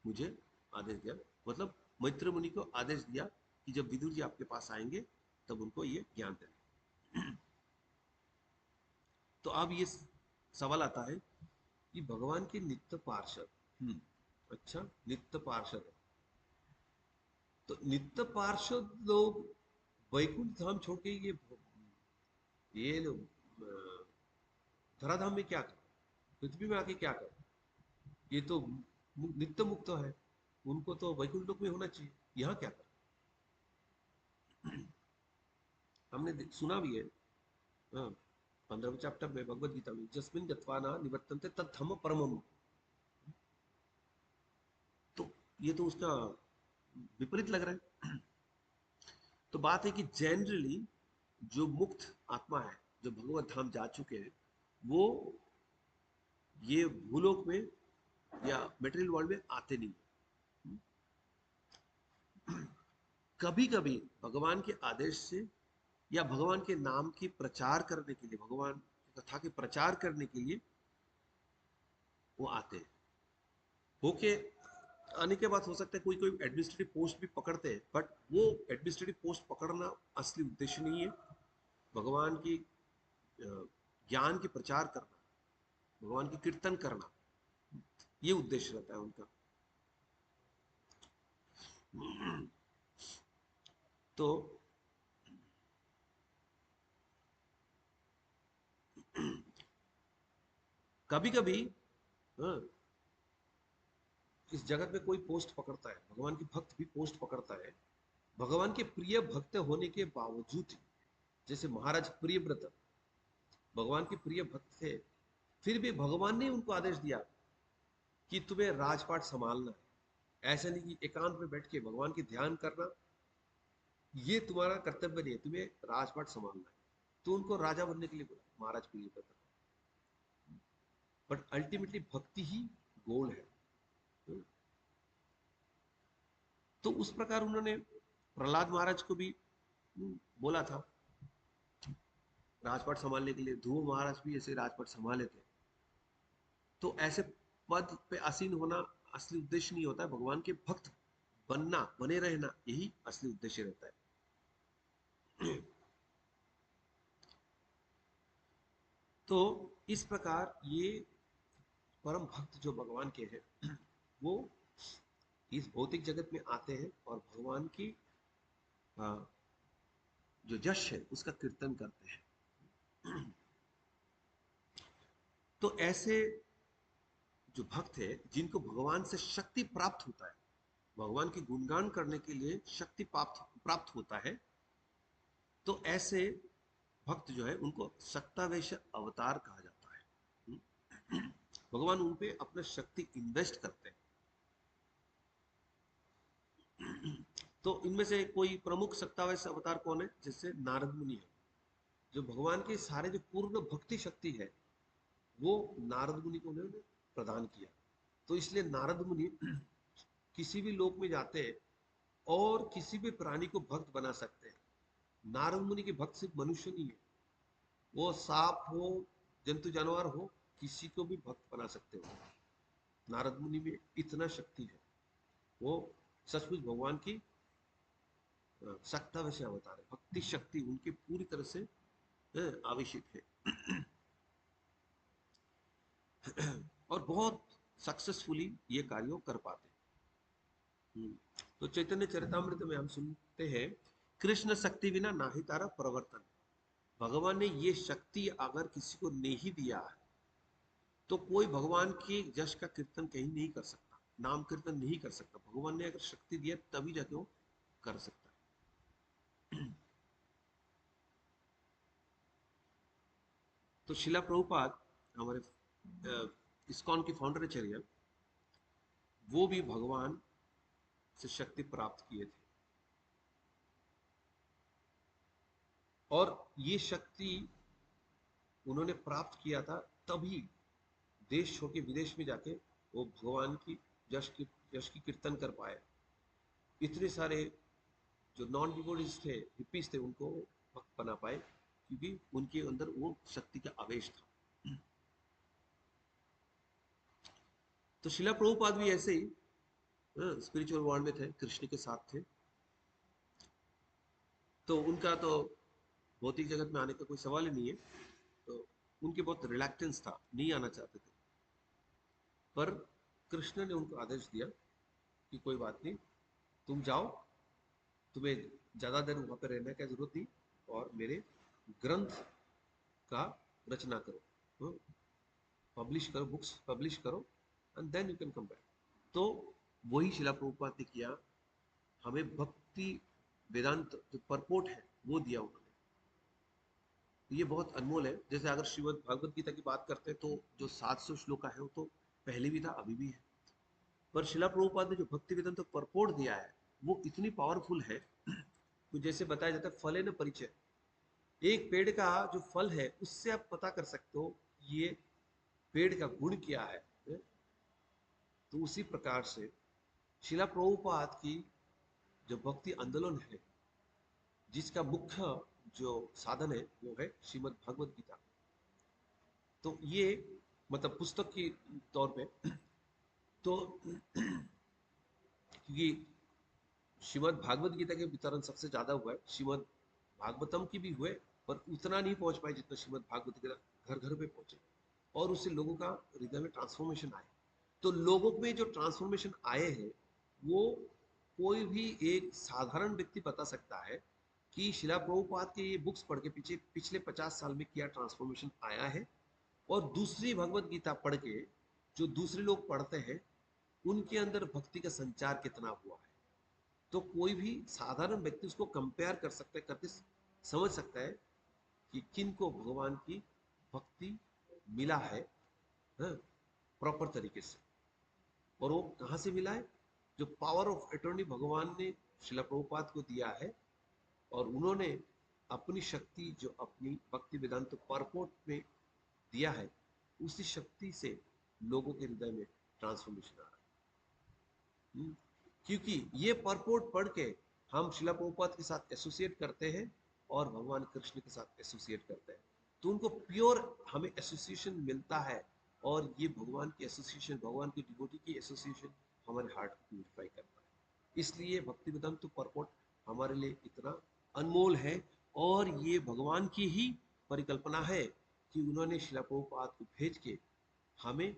[SPEAKER 1] मुझे आदेश दिया, मतलब मैत्र मुनि को आदेश दिया कि जब विदुर जी आपके पास आएंगे तब उनको ये ज्ञान देना। तो अब ये सवाल आता है कि भगवान के नित्य पार्षद, अच्छा नित्य पार्षद है, तो नित्य पार्षद लोग वैकुंठ धाम छोड़ के ये लोग धराधाम में क्या कर, पृथ्वी में आके क्या कर, ये तो नित्य मुक्त है, उनको तो वैकुंठ लोक में होना चाहिए, यहाँ क्या कर। हमने सुना भी है, हाँ, 15वें चैप्टर में भगवत गीता में, जस्मिन गत्वाना निवर्तन्ते तद्धम्म परमम। तो ये तो उसका विपरीत लग रहा है। तो बात है कि जनरली जो मुक्त आत्मा है, जो भगवत धाम जा चुके हैं, वो ये भूलोक में या मेटेरियल वर्ल्ड में आते नहीं। कभी कभी भगवान के आदेश से या भगवान के नाम की प्रचार करने के लिए, भगवान की कथा के प्रचार करने के लिए वो आते हैं। होके आने के बाद हो सकता है कोई कोई एडमिनिस्ट्रेटिव पोस्ट भी पकड़ते हैं, बट वो एडमिनिस्ट्रेटिव पोस्ट पकड़ना असली उद्देश्य नहीं है। भगवान की ज्ञान की प्रचार करना, भगवान की कीर्तन करना, ये उद्देश्य रहता है उनका। तो कभी कभी इस जगत में कोई पोस्ट पकड़ता है, भगवान की भक्त भी पोस्ट पकड़ता है, भगवान के प्रिय भक्त होने के बावजूद। जैसे महाराज प्रियव्रत भगवान के प्रिय भक्त थे, फिर भी भगवान ने उनको आदेश दिया कि तुम्हें राजपाट संभालना है। ऐसा नहीं कि एकांत में बैठ के भगवान की ध्यान करना ये तुम्हारा कर्तव्य नहीं है, तुम्हें राजपाट संभालना है। तो उनको राजा बनने के लिए बोला महाराज प्रियव्रत। बट अल्टीमेटली भक्ति ही गोल है। तो उस प्रकार उन्होंने प्रहलाद महाराज को भी बोला था राजपाट संभालने के लिए। ध्रुव महाराज भी ऐसे राजपाट संभाले थे। तो ऐसे पद पे आसीन होना असली उद्देश्य नहीं होता है, भगवान के भक्त बनना, बने रहना, यही असली उद्देश्य रहता है। तो इस प्रकार ये परम भक्त जो भगवान के हैं, वो इस भौतिक जगत में आते हैं और भगवान की जो यश है उसका कीर्तन करते हैं। तो ऐसे जो भक्त है जिनको भगवान से शक्ति प्राप्त होता है, भगवान की गुणगान करने के लिए शक्ति प्राप्त होता है, तो ऐसे भक्त जो है उनको सक्तावेश अवतार कहा जाता है। भगवान उन पे अपना शक्ति इन्वेस्ट करते हैं। तो इनमें से कोई प्रमुख सक्तावेश अवतार कौन है? जिससे नारद मुनि है। जो भगवान के सारे जो पूर्ण भक्ति शक्ति है वो नारद मुनि को उन्होंने प्रदान किया। तो इसलिए नारद मुनि किसी भी लोक में जाते हैं और किसी भी प्राणी को भक्त बना सकते हैं। नारद मुनि के भक्त सिर्फ मनुष्य नहीं है, वो सांप हो, जंतु जानवर हो, किसी को भी भक्त बना सकते हो। नारद मुनि में इतना शक्ति है, वो सचमुच भगवान की सक्तावश अवतार है। भक्ति शक्ति उनकी पूरी तरह से आवश्यक है। और बहुत सक्सेसफुली ये कार्य कर पाते। तो चैतन्य चरितामृत में हम सुनते हैं कृष्ण शक्ति बिना नाही तारा प्रवर्तन। भगवान ने ये शक्ति अगर किसी को नहीं दिया है तो कोई भगवान के यश का कीर्तन कहीं नहीं कर सकता, नाम कीर्तन नहीं कर सकता। भगवान ने अगर शक्ति दिया तभी जाके वो कर सकता है। तो शिला प्रभुपाद हमारे इस्कॉन के फाउंडर आचार्य, वो भी भगवान से शक्ति प्राप्त किए थे। और ये शक्ति उन्होंने प्राप्त किया था तभी देश छोड़ के विदेश में जाके वो भगवान की यश की कीर्तन कर पाए। इतने सारे जो नॉन डिवोटीज थे, हिप्पीज थे, उनको भक्त बना पाए क्योंकि उनके अंदर वो शक्ति का आवेश था। तो शिला प्रभुपाद भी ऐसे ही स्पिरिचुअल वर्ल्ड में थे, कृष्ण के साथ थे। तो उनका तो भौतिक जगत में आने का कोई सवाल ही नहीं है। तो उनके बहुत रिलैक्टेंस था, नहीं आना चाहते थे। पर कृष्ण ने उनको आदेश दिया कि कोई बात नहीं, तुम जाओ, तुम्हें ज़्यादा देर वहाँ पर रहने की जरूरत नहीं, और मेरे ग्रंथ का रचना करो, पब्लिश करो, बुक्स पब्लिश करो, and then you can come back. तो वही शिला प्रभुपाद ने किया। हमें भक्ति वेदांत जो परपोट है वो दिया उन्होंने। ये बहुत अनमोल है। जैसे अगर श्रीमद् भागवत गीता की बात करते हैं तो जो 700 श्लोक है वो तो पहले भी था, अभी भी है। पर शिला प्रभुपाद ने जो भक्ति वेदांत परपोट दिया है वो इतनी पावरफुल है। तो जैसे बताया जाता है फल है न परिचय, एक पेड़ का जो फल है उससे आप पता कर सकते हो ये पेड़ का गुण क्या है। तो उसी प्रकार से शिला प्रभुपाद की जो भक्ति आंदोलन है, जिसका मुख्य जो साधन है वो है श्रीमद् भागवत गीता। तो ये मतलब पुस्तक की तौर पे तो क्योंकि श्रीमद् भागवत गीता के वितरण सबसे ज्यादा हुआ है, श्रीमद् भागवतम की भी हुए, पर उतना नहीं पहुंच पाए जितना श्रीमद् भागवत गीता घर घर पे पहुंचे और उससे लोगों का हृदय में ट्रांसफॉर्मेशन आए। तो लोगों में जो ट्रांसफॉर्मेशन आए हैं वो कोई भी एक साधारण व्यक्ति बता सकता है कि शिला प्रभुपाद के ये बुक्स पढ़ के पीछे पिछले 50 साल में क्या ट्रांसफॉर्मेशन आया है, और दूसरी भगवत गीता पढ़ के जो दूसरे लोग पढ़ते हैं उनके अंदर भक्ति का संचार कितना हुआ है। तो कोई भी साधारण व्यक्ति उसको कंपेयर कर सकता है, करके समझ सकता है कि किन को भगवान की भक्ति मिला है प्रॉपर तरीके से, और वो कहाँ से मिला है। जो पावर ऑफ अटॉर्नी भगवान ने शिला प्रभुपाद को दिया है, और उन्होंने अपनी शक्ति जो अपनी भक्ति वेदांत परपोट में दिया है, उसी शक्ति से लोगों के हृदय में ट्रांसफॉर्मेशन आ रहा है। क्योंकि ये परपोट पढ़ के हम शिला प्रभुपाद के साथ एसोसिएट करते हैं और भगवान कृष्ण के साथ एसोसिएट करते हैं, तो उनको प्योर हमें एसोसिएशन मिलता है। और ये भगवान की एसोसिएशन, भगवान की डिवोटी की एसोसिएशन हमारे हार्ट को प्यूरिफाई करता है। इसलिए भक्ति वेदांत परपोट हमारे लिए इतना अनमोल है। और ये भगवान की ही परिकल्पना है कि उन्होंने शिला प्रभुपाद को भेज के हमें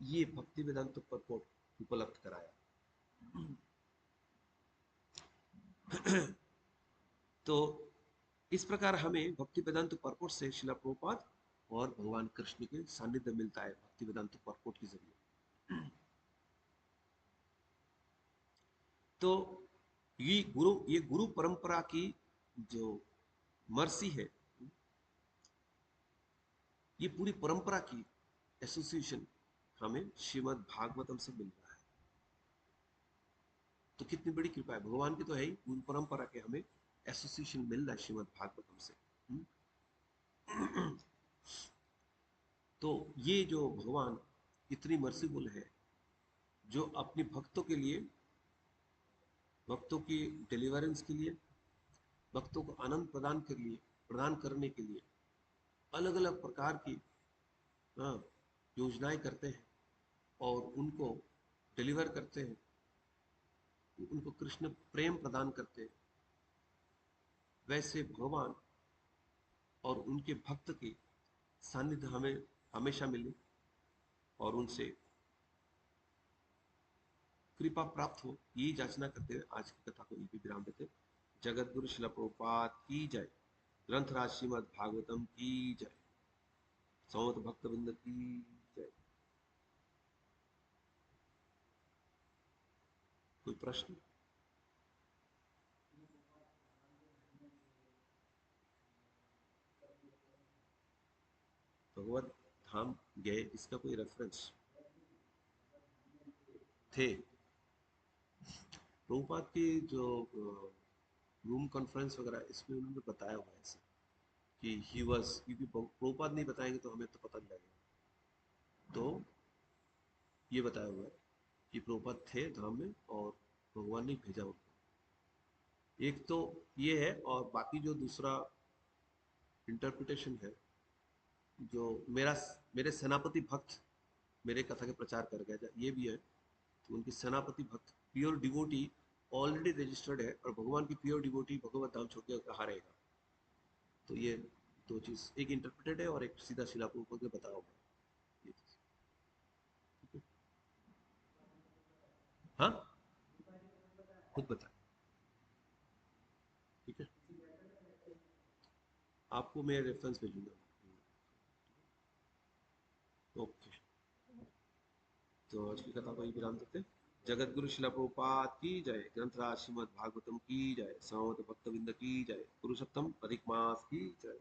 [SPEAKER 1] ये भक्ति वेदांत परपोट उपलब्ध कराया। तो इस प्रकार हमें भक्ति वेदांत परपोट से शिला प्रभुपाद और भगवान कृष्ण के सानिध्य मिलता है भक्ति वेदांत परपोट के जरिए। तो ये गुरु परंपरा की जो मर्सी है, ये पूरी परंपरा की एसोसिएशन हमें श्रीमद् भागवतम से मिल रहा है। तो कितनी बड़ी कृपा है भगवान की, तो है ही गुरु परंपरा के हमें एसोसिएशन मिल रहा है श्रीमद् भागवतम से। तो ये जो भगवान इतनी मर्सीफुल है, जो अपने भक्तों के लिए, भक्तों की डिलीवरेंस के लिए, भक्तों को आनंद प्रदान करने के लिए अलग अलग प्रकार की योजनाएं करते हैं और उनको डिलीवर करते हैं, उनको कृष्ण प्रेम प्रदान करते हैं। वैसे भगवान और उनके भक्त की सानिध्य हमें हमेशा मिले और उनसे कृपा प्राप्त हो, यही याचना करते हुए आज की कथा को यहीं पे विराम देते हैं। जगत गुरु शिला प्रभुपाद की जय। ग्रंथराज श्रीमद् भागवतम की जय। समस्त भक्तवृंद की जय। कोई प्रश्न? भगवत धाम गए, इसका कोई रेफरेंस थे? प्रभुपाद की जो रूम कॉन्फ्रेंस वगैरह, इसमें उन्होंने बताया हुआ है ऐसे कि ही वाज, क्योंकि प्रभुपाद नहीं बताएंगे तो हमें तो पता नहीं लगेगा। तो ये बताया हुआ है कि प्रभुपाद थे धाम में और भगवान ने भेजा उनको। एक तो ये है, और बाकी जो दूसरा इंटरप्रिटेशन है, जो मेरा मेरे सेनापति भक्त मेरे कथा के प्रचार कर गया, ये भी है। तो उनकी सेनापति भक्त प्योर डिवोटी ऑलरेडी रजिस्टर्ड है, और भगवान की प्योर डिवोटी भगवत धाम छोड़ के कहाँ रहेगा। तो ये दो चीज, एक इंटरप्रेटेड है और एक सीधा शिला प्रभुपाद ने बताया हुआ है। ठीक है? हाँ, खुद बताया। ठीक है, आपको मैं रेफरेंस भेजूंगा। ओके, तो आज की कथा को ही विराम देते हैं। जगत गुरु शिला प्रभुपाद की जय। ग्रंथराज श्रीमद् भागवतम की जय। समस्त भक्तविंद की जय। पुरुषोत्तम अधिक मास की जय।